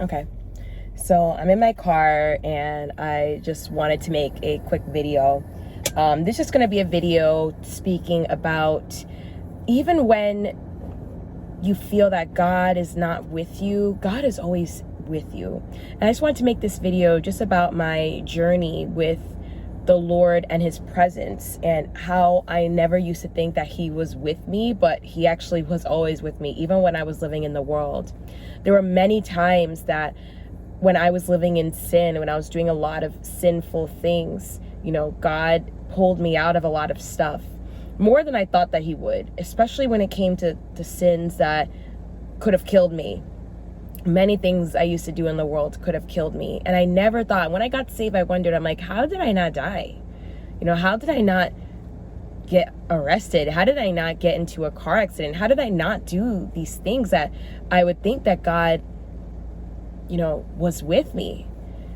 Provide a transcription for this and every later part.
Okay, so I'm in my car and I just wanted to make a quick video. This is just going to be a video speaking about even when you feel that God is not with you, God is always with you. And I just wanted to make this video just about my journey with the Lord and his presence, and how I never used to think that he was with me, but he actually was always with me, even when I was living in the world. There were many times that when I was living in sin, when I was doing a lot of sinful things, God pulled me out of a lot of stuff more than I thought that he would, especially when it came to sins that could have killed me. Many things I used to do in the world could have killed me. And I never thought, when I got saved, I wondered, I'm like, how did I not die? How did I not get arrested? How did I not get into a car accident? How did I not do these things that I would think that God, was with me,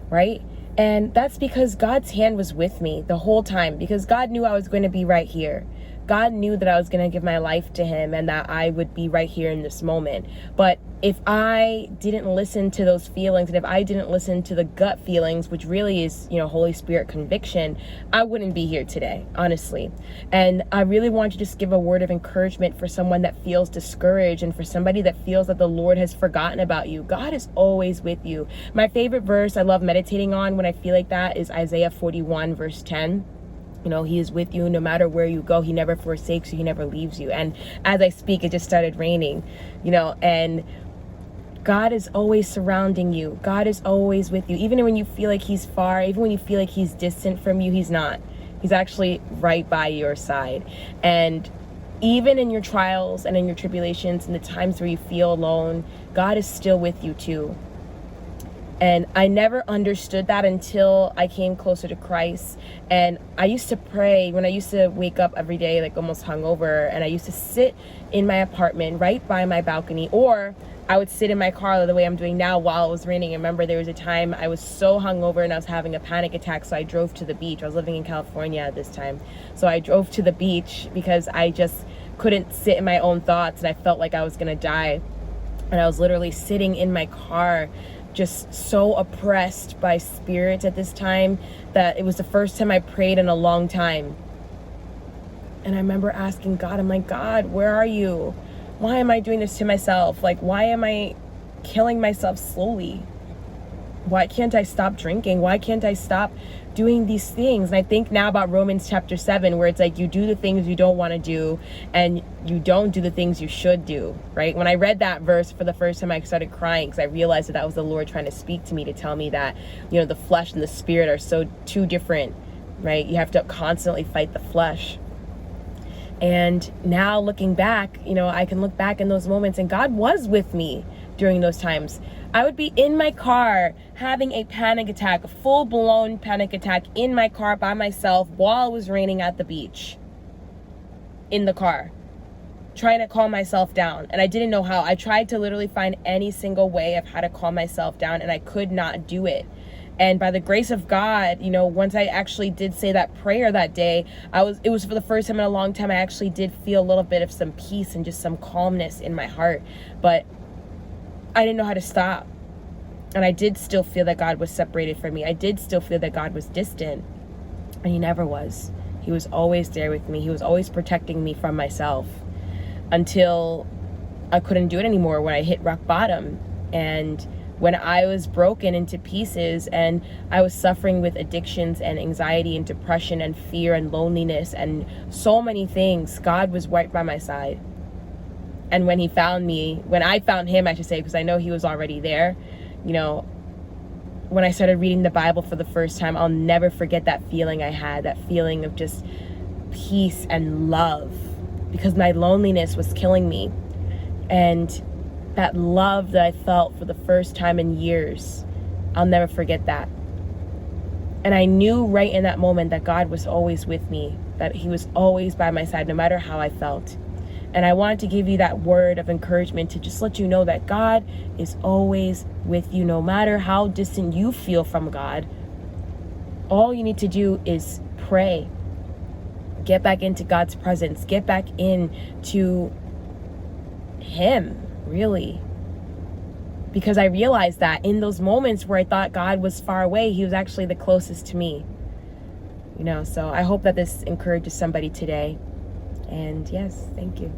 right? And that's because God's hand was with me the whole time, because God knew I was going to be right here. God knew that I was going to give my life to him and that I would be right here in this moment. But if I didn't listen to those feelings, and if I didn't listen to the gut feelings, which really is, Holy Spirit conviction, I wouldn't be here today, honestly. And I really want to just give a word of encouragement for someone that feels discouraged, and for somebody that feels that the Lord has forgotten about you. God is always with you. My favorite verse I love meditating on when I feel like that is Isaiah 41 verse 10. He is with you no matter where you go. He never forsakes you. He never leaves you. And as I speak, it just started raining, and God is always surrounding you. God is always with you. Even when you feel like he's far, even when you feel like he's distant from you, he's not. He's actually right by your side. And even in your trials and in your tribulations and the times where you feel alone, God is still with you too. And I never understood that until I came closer to Christ. And I used to pray when I used to wake up every day, like almost hungover. And I used to sit in my apartment right by my balcony, or I would sit in my car the way I'm doing now while it was raining. I remember there was a time I was so hungover and I was having a panic attack. So I drove to the beach. I was living in California at this time. So I drove to the beach because I just couldn't sit in my own thoughts. And I felt like I was going to die. And I was literally sitting in my car, just so oppressed by spirits at this time, that it was the first time I prayed in a long time. And I remember asking God, I'm like, God, where are you? Why am I doing this to myself? Like, why am I killing myself slowly? Why can't I stop drinking? Why can't I stop doing these things? And I think now about Romans chapter 7, where it's like, you do the things you don't want to do and you don't do the things you should do, right? When I read that verse for the first time, I started crying because I realized that was the Lord trying to speak to me, to tell me that, the flesh and the spirit are so two different, right? You have to constantly fight the flesh. And now looking back, I can look back in those moments, and God was with me during those times. I would be in my car having a panic attack, a full-blown panic attack in my car by myself while it was raining at the beach. In the car, trying to calm myself down. And I didn't know how. I tried to literally find any single way of how to calm myself down, and I could not do it. And by the grace of God, once I actually did say that prayer that day, it was for the first time in a long time, I actually did feel a little bit of some peace and just some calmness in my heart. But I didn't know how to stop. And I did still feel that God was separated from me. I did still feel that God was distant. And he never was. He was always there with me. He was always protecting me from myself, until I couldn't do it anymore, when I hit rock bottom. And when I was broken into pieces and I was suffering with addictions and anxiety and depression and fear and loneliness and so many things, God was right by my side. And when I found him, I should say, because I know he was already there, when I started reading the Bible for the first time, I'll never forget that feeling I had, that feeling of just peace and love, because my loneliness was killing me. And that love that I felt for the first time in years, I'll never forget that. And I knew right in that moment that God was always with me, that he was always by my side, no matter how I felt. And I wanted to give you that word of encouragement to just let you know that God is always with you, no matter how distant you feel from God. All you need to do is pray. Get back into God's presence. Get back into him, really. because I realized that in those moments where I thought God was far away, he was actually the closest to me. You know, so I hope that this encourages somebody today. And yes, thank you.